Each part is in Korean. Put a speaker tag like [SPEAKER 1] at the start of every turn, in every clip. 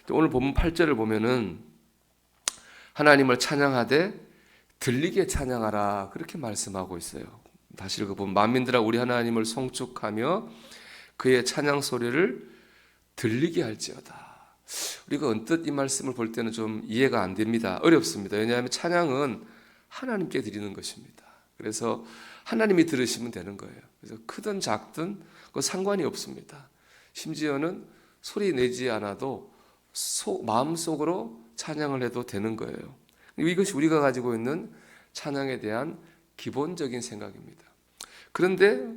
[SPEAKER 1] 오늘 본문 8절을 보면은 하나님을 찬양하되 들리게 찬양하라 그렇게 말씀하고 있어요. 다시 읽어보면 만민들아 우리 하나님을 송축하며 그의 찬양 소리를 들리게 할지어다. 우리가 언뜻 이 말씀을 볼 때는 좀 이해가 안 됩니다. 어렵습니다. 왜냐하면 찬양은 하나님께 드리는 것입니다. 그래서 하나님이 들으시면 되는 거예요. 그래서 크든 작든 그 상관이 없습니다. 심지어는 소리 내지 않아도 마음속으로 찬양을 해도 되는 거예요. 이것이 우리가 가지고 있는 찬양에 대한 기본적인 생각입니다. 그런데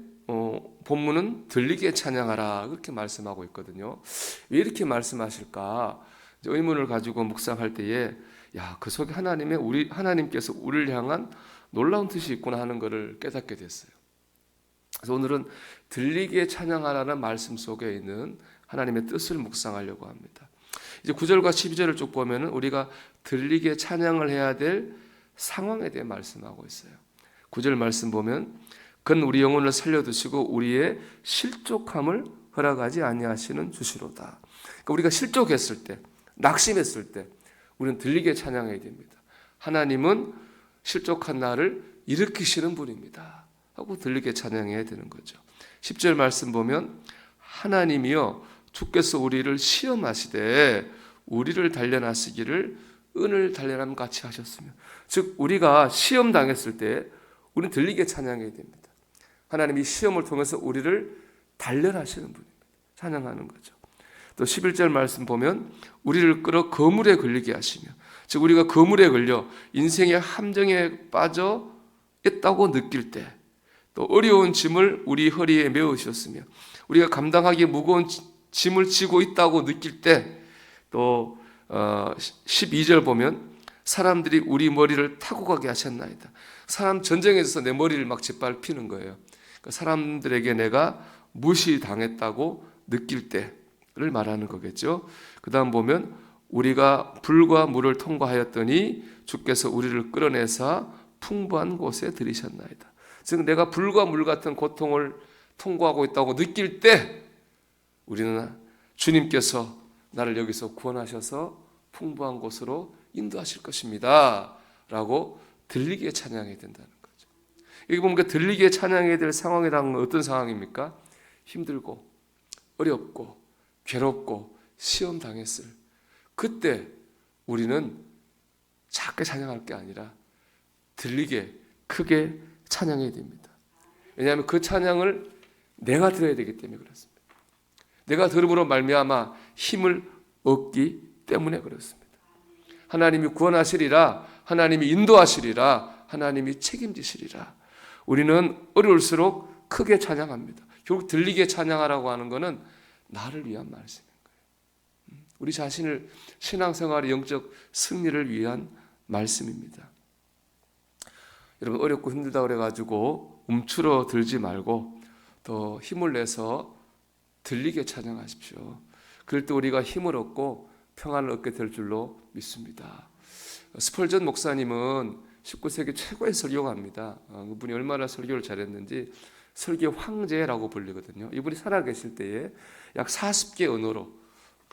[SPEAKER 1] 본문은 들리게 찬양하라 그렇게 말씀하고 있거든요. 왜 이렇게 말씀하실까? 의문을 가지고 묵상할 때에 그 속에 하나님께서 우리를 향한 놀라운 뜻이 있구나 하는 것을 깨닫게 됐어요. 그래서 오늘은 들리게 찬양하라는 말씀 속에 있는 하나님의 뜻을 묵상하려고 합니다. 이제 9절과 12절을 쭉 보면은 우리가 들리게 찬양을 해야 될 상황에 대해 말씀하고 있어요. 9절 말씀 보면 그는 우리 영혼을 살려두시고 우리의 실족함을 허락하지 아니하시는 주시로다. 그러니까 우리가 실족했을 때, 낙심했을 때 우리는 들리게 찬양해야 됩니다. 하나님은 실족한 나를 일으키시는 분입니다 하고 들리게 찬양해야 되는 거죠. 10절 말씀 보면 하나님이여 주께서 우리를 시험하시되 우리를 단련하시기를 은을 단련함 같이 하셨으며, 즉 우리가 시험 당했을 때 우리는 들리게 찬양해야 됩니다. 하나님이 시험을 통해서 우리를 단련하시는 분입니다. 찬양하는 거죠. 또 11절 말씀 보면 우리를 끌어 거물에 걸리게 하시며, 즉 우리가 거물에 걸려 인생의 함정에 빠져 있다고 느낄 때, 또 어려운 짐을 우리 허리에 메우셨으며 우리가 감당하기 무거운 짐을 지고 있다고 느낄 때, 또 12절 보면 사람들이 우리 머리를 타고 가게 하셨나이다. 사람 전쟁에서 내 머리를 막 짓밟히는 거예요. 그러니까 사람들에게 내가 무시당했다고 느낄 때를 말하는 거겠죠. 그 다음 보면 우리가 불과 물을 통과하였더니 주께서 우리를 끌어내사 풍부한 곳에 들이셨나이다. 즉 내가 불과 물 같은 고통을 통과하고 있다고 느낄 때 우리는 주님께서 나를 여기서 구원하셔서 풍부한 곳으로 인도하실 것입니다 라고 들리게 찬양해야 된다는 거죠. 여기 보면 들리게 찬양해야 될 상황이란 건 어떤 상황입니까? 힘들고 어렵고 괴롭고 시험 당했을 그때 우리는 작게 찬양할 게 아니라 들리게 크게 찬양해야 됩니다. 왜냐하면 그 찬양을 내가 들어야 되기 때문에 그렇습니다. 내가 들음으로 말미암아 힘을 얻기 때문에 그렇습니다. 하나님이 구원하시리라, 하나님이 인도하시리라, 하나님이 책임지시리라. 우리는 어려울수록 크게 찬양합니다. 결국 들리게 찬양하라고 하는 것은 나를 위한 말씀인 거예요. 우리 자신을 신앙생활의 영적 승리를 위한 말씀입니다. 여러분 어렵고 힘들다 그래가지고 움츠러들지 말고 더 힘을 내서 들리게 찬양하십시오. 그럴 때 우리가 힘을 얻고 평안을 얻게 될 줄로 믿습니다. 스펄전 목사님은 19세기 최고의 설교가입니다. 그분이 얼마나 설교를 잘했는지 설교 황제라고 불리거든요. 이분이 살아계실 때에 약 40개 언어로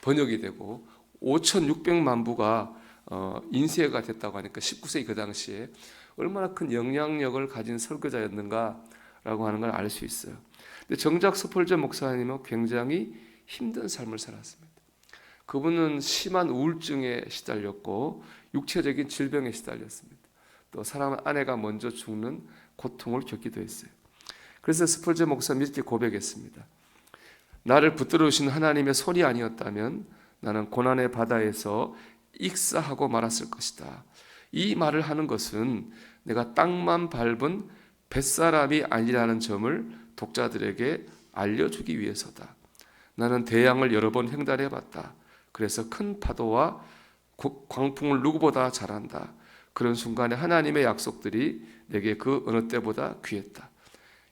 [SPEAKER 1] 번역이 되고 5,600만 부가 인쇄가 됐다고 하니까 19세기 그 당시에 얼마나 큰 영향력을 가진 설교자였는가라고 하는 걸 알 수 있어요. 근데 정작 스펄전 목사님은 굉장히 힘든 삶을 살았습니다. 그분은 심한 우울증에 시달렸고 육체적인 질병에 시달렸습니다. 또 사람 아내가 먼저 죽는 고통을 겪기도 했어요. 그래서 스펄전 목사님이 이렇게 고백했습니다. 나를 붙들으신 하나님의 손이 아니었다면 나는 고난의 바다에서 익사하고 말았을 것이다. 이 말을 하는 것은 내가 땅만 밟은 뱃사람이 아니라는 점을 독자들에게 알려주기 위해서다. 나는 대양을 여러 번 횡단해봤다. 그래서 큰 파도와 광풍을 누구보다 잘한다. 그런 순간에 하나님의 약속들이 내게 그 어느 때보다 귀했다.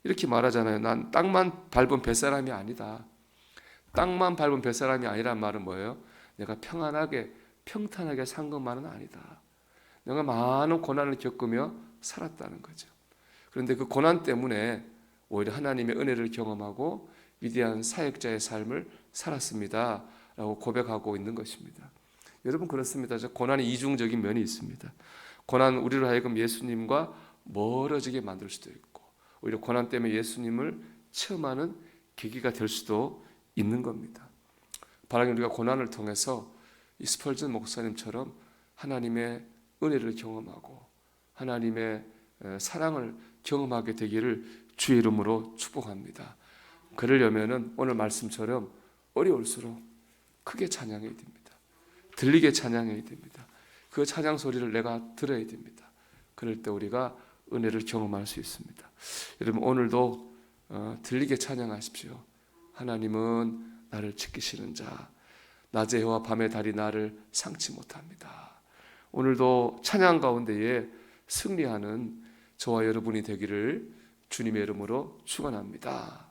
[SPEAKER 1] 이렇게 말하잖아요. 난 땅만 밟은 뱃사람이 아니다. 땅만 밟은 뱃사람이 아니란 말은 뭐예요? 내가 평안하게 평탄하게 산 것만은 아니다. 내가 많은 고난을 겪으며 살았다는 거죠. 그런데 그 고난 때문에 오히려 하나님의 은혜를 경험하고 위대한 사역자의 삶을 살았습니다 라고 고백하고 있는 것입니다. 여러분 그렇습니다. 고난이 이중적인 면이 있습니다. 고난 우리를 하여금 예수님과 멀어지게 만들 수도 있고 오히려 고난 때문에 예수님을 체험하는 계기가 될 수도 있는 겁니다. 바라기 우리가 고난을 통해서 이 스펄전 목사님처럼 하나님의 은혜를 경험하고 하나님의 사랑을 경험하게 되기를 주의 이름으로 축복합니다. 그러려면은 오늘 말씀처럼 어려울수록 크게 찬양해야 됩니다. 들리게 찬양해야 됩니다. 그 찬양 소리를 내가 들어야 됩니다. 그럴 때 우리가 은혜를 경험할 수 있습니다. 여러분 오늘도 들리게 찬양하십시오. 하나님은 나를 지키시는 자, 낮의 해와 밤의 달이 나를 상치 못합니다. 오늘도 찬양 가운데에 승리하는 저와 여러분이 되기를 주님의 이름으로 축원합니다.